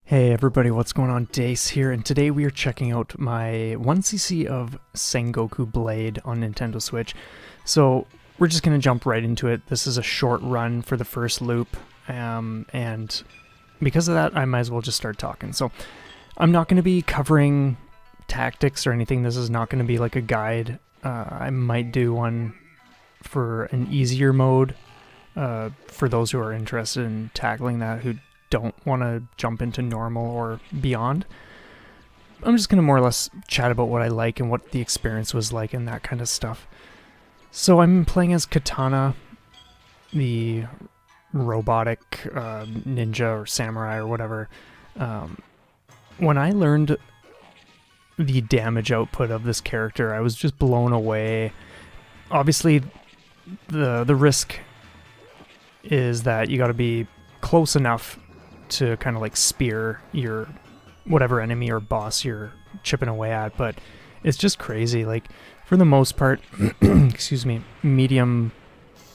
Hey everybody, what's going on? Dace here, and today we are checking out my 1cc of Sengoku Blade on Nintendo Switch. So we're just going to jump right into it. This is a short run for the first loop, and because of that I might as well just start talking. So I'm not going to be covering tactics or anything. This is not going to be like a guide. I might do one for an easier mode for those who are interested in tackling that, who don't want to jump into normal or beyond. I'm just going to more or less chat about what I like and what the experience was like and that kind of stuff. So I'm playing as Katana, the robotic ninja or samurai or whatever. When I learned the damage output of this character, I was just blown away. Obviously, the risk is that you got to be close enough to kind of like spear your whatever enemy or boss you're chipping away at, but it's just crazy. Like, for the most part, excuse me, medium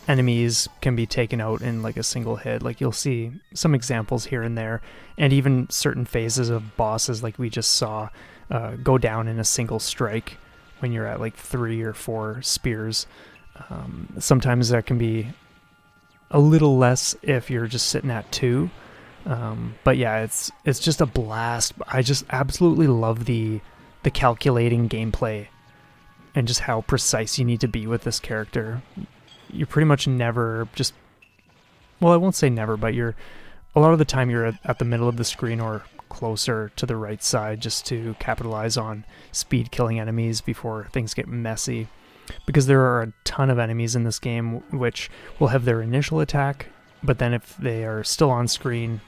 enemies can be taken out in like a single hit. Like, you'll see some examples here and there, and even certain phases of bosses like we just saw go down in a single strike when you're at like 3 or 4 spears. Sometimes that can be a little less if you're just sitting at 2. But yeah, it's just a blast. I just absolutely love the calculating gameplay and just how precise you need to be with this character. You're pretty much never just, well, I won't say never, but a lot of the time you're at the middle of the screen or closer to the right side just to capitalize on speed killing enemies before things get messy. Because there are a ton of enemies in this game which will have their initial attack, but then if they are still on screen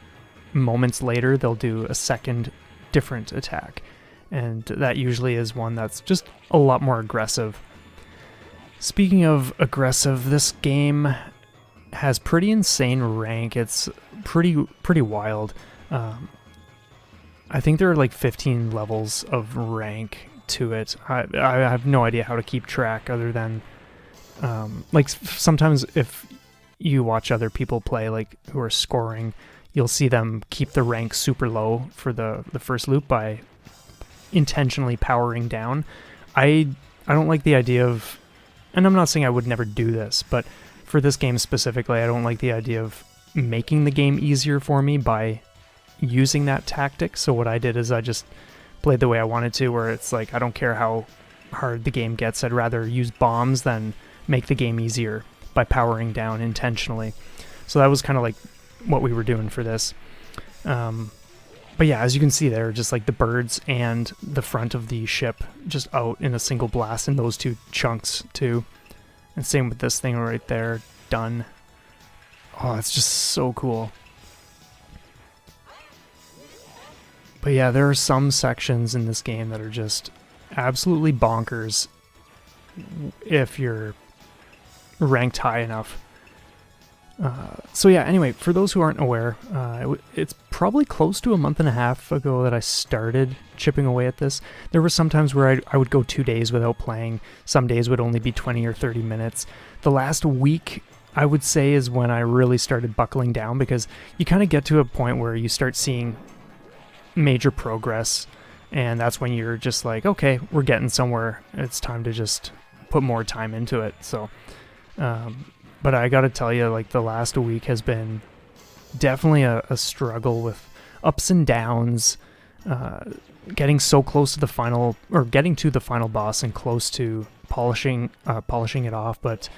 moments later, they'll do a second different attack, and that usually is one that's just a lot more aggressive. Speaking of aggressive, this game has pretty insane rank. It's pretty wild. I think there are like 15 levels of rank to it. I have no idea how to keep track other than like sometimes if you watch other people play, like who are scoring, you'll see them keep the rank super low for the first loop by intentionally powering down. I don't like the idea of, and I'm not saying I would never do this, but for this game specifically, I don't like the idea of making the game easier for me by using that tactic. So what I did is I just played the way I wanted to, where it's like, I don't care how hard the game gets, I'd rather use bombs than make the game easier by powering down intentionally. So that was kind of like what we were doing for this. But yeah, as you can see there, just like the birds and the front of the ship just out in a single blast in those 2 chunks too. And same with this thing right there, done. Oh, it's just so cool. But yeah, there are some sections in this game that are just absolutely bonkers if you're ranked high enough. So yeah, anyway, for those who aren't aware, it's probably close to a month and a half ago that I started chipping away at this. There were some times where I would go 2 days without playing. Some days would only be 20 or 30 minutes. The last week, I would say, is when I really started buckling down, because you kind of get to a point where you start seeing major progress, and that's when you're just like, okay, we're getting somewhere. It's time to just put more time into it. So, but I gotta tell you, like, the last week has been definitely a struggle with ups and downs, getting so close to the final, or getting to the final boss and close to polishing it off, but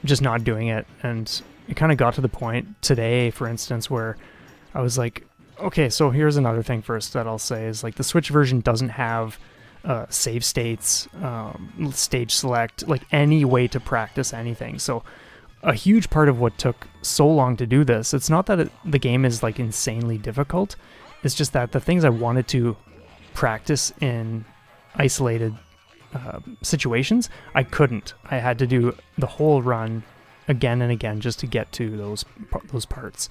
just not doing it. And it kind of got to the point today, for instance, where I was like, okay, so here's another thing first that I'll say is, like, the Switch version doesn't have save states, stage select, like any way to practice anything. So a huge part of what took so long to do this, it's not that the game is like insanely difficult, it's just that the things I wanted to practice in isolated situations, I couldn't. I had to do the whole run again and again just to get to those parts.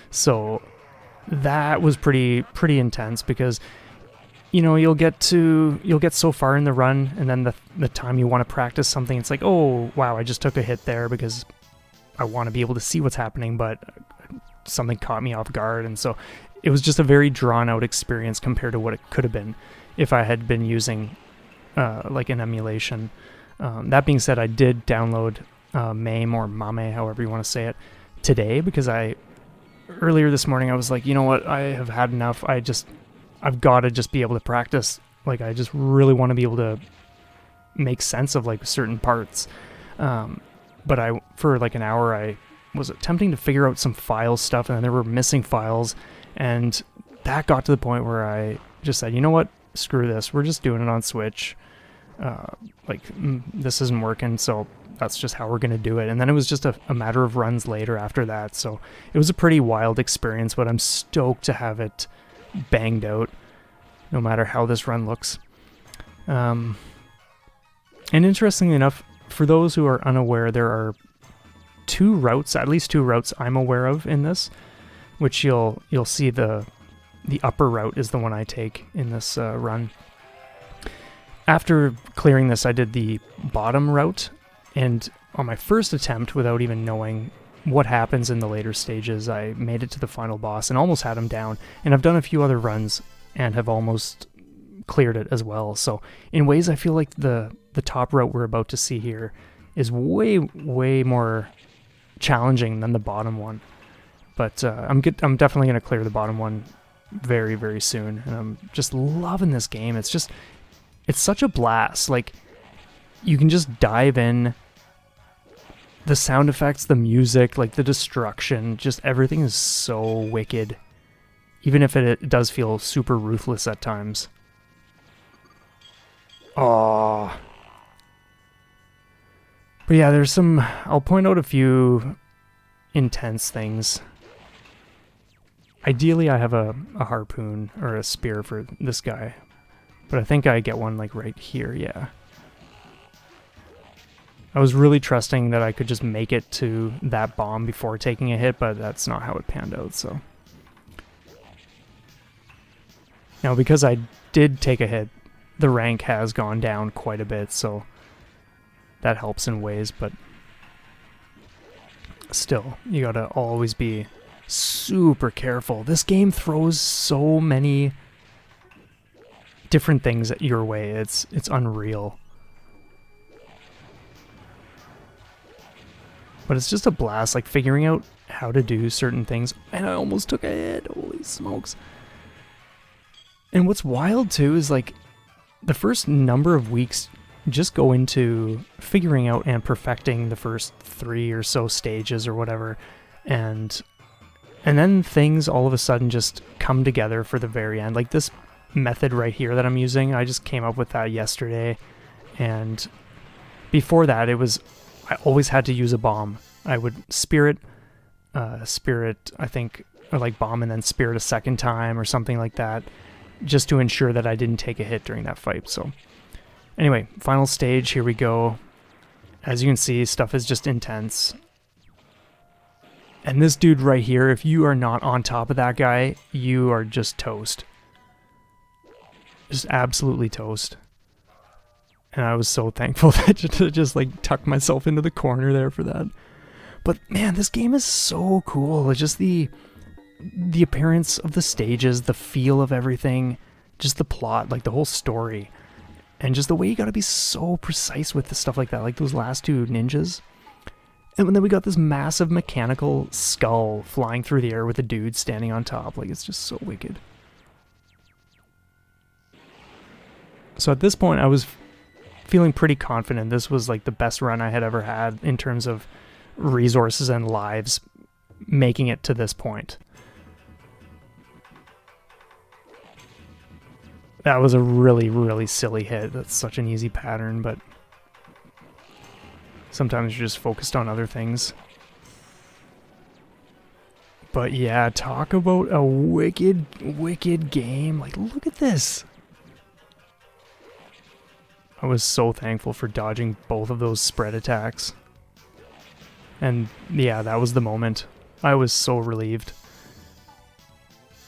So that was pretty intense, because you know, you'll get so far in the run, and then the time you want to practice something, it's like, oh wow, I just took a hit there because I want to be able to see what's happening, but something caught me off guard. And so it was just a very drawn out experience compared to what it could have been if I had been using like an emulation. That being said, I did download MAME or MAME, however you want to say it, today, because earlier this morning I was like, you know what, I have had enough. I've got to just be able to practice. Like, I just really want to be able to make sense of like certain parts. But for like an hour, I was attempting to figure out some file stuff, and then there were missing files, and that got to the point where I just said, you know what, screw this, we're just doing it on Switch. This isn't working, so that's just how we're gonna do it. And then it was just a matter of runs later after that, so it was a pretty wild experience, but I'm stoked to have it banged out no matter how this run looks. And interestingly enough, for those who are unaware, there are at least two routes I'm aware of in this, which you'll see the upper route is the one I take in this run. After clearing this, I did the bottom route, and on my first attempt, without even knowing what happens in the later stages, I made it to the final boss and almost had him down. And I've done a few other runs and have almost cleared it as well. So in ways, I feel like the top route we're about to see here is way, way more challenging than the bottom one. But I'm definitely going to clear the bottom one very, very soon. And I'm just loving this game. It's such a blast. Like, you can just dive in. The sound effects, the music, like the destruction, just everything is so wicked. Even if it does feel super ruthless at times. Oh. But yeah, I'll point out a few intense things. Ideally, I have a harpoon or a spear for this guy. But I think I get one like right here, yeah. I was really trusting that I could just make it to that bomb before taking a hit, but that's not how it panned out, so. Now, because I did take a hit, the rank has gone down quite a bit, so that helps in ways, but still, you gotta always be super careful. This game throws so many different things at your way. It's unreal. But it's just a blast, like figuring out how to do certain things. And I almost took a hit. Holy smokes. And what's wild too is like the first number of weeks just go into figuring out and perfecting the first 3 or so stages or whatever. And then things all of a sudden just come together for the very end. Like this method right here that I'm using, I just came up with that yesterday. And before that, I always had to use a bomb. I would spirit, I think, or like bomb and then spirit a second time or something like that, just to ensure that I didn't take a hit during that fight. So anyway, final stage, here we go. As you can see, stuff is just intense. And this dude right here, if you are not on top of that guy, you are just toast. Just absolutely toast. And I was so thankful to just like tuck myself into the corner there for that. But man, this game is so cool. It's just the appearance of the stages, the feel of everything, just the plot, like the whole story. And just the way you gotta be so precise with the stuff like that, like those last two ninjas. And then we got this massive mechanical skull flying through the air with a dude standing on top. Like, it's just so wicked. So at this point, I was feeling pretty confident this was like the best run I had ever had in terms of resources and lives making it to this point. That was a really, really silly hit. That's such an easy pattern, but sometimes you're just focused on other things. But yeah, talk about a wicked, wicked game. Like, look at this. I was so thankful for dodging both of those spread attacks. And yeah, that was the moment. I was so relieved.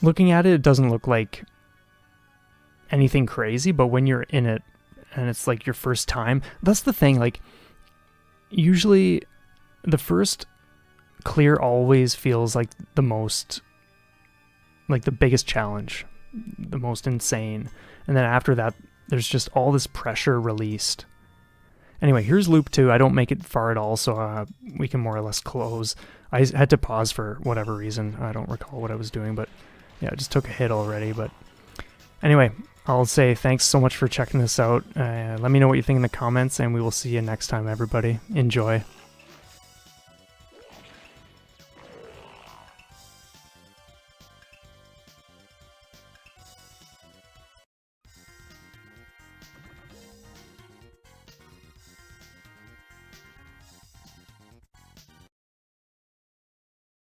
Looking at it, it doesn't look like anything crazy, but when you're in it and it's like your first time, that's the thing, like usually the first clear always feels like the most like the biggest challenge, the most insane. And then after that, there's just all this pressure released. Anyway, here's loop 2. I don't make it far at all, so we can more or less close. I had to pause for whatever reason. I don't recall what I was doing, but yeah, I just took a hit already. But anyway, I'll say thanks so much for checking this out. Let me know what you think in the comments, and we will see you next time, everybody. Enjoy.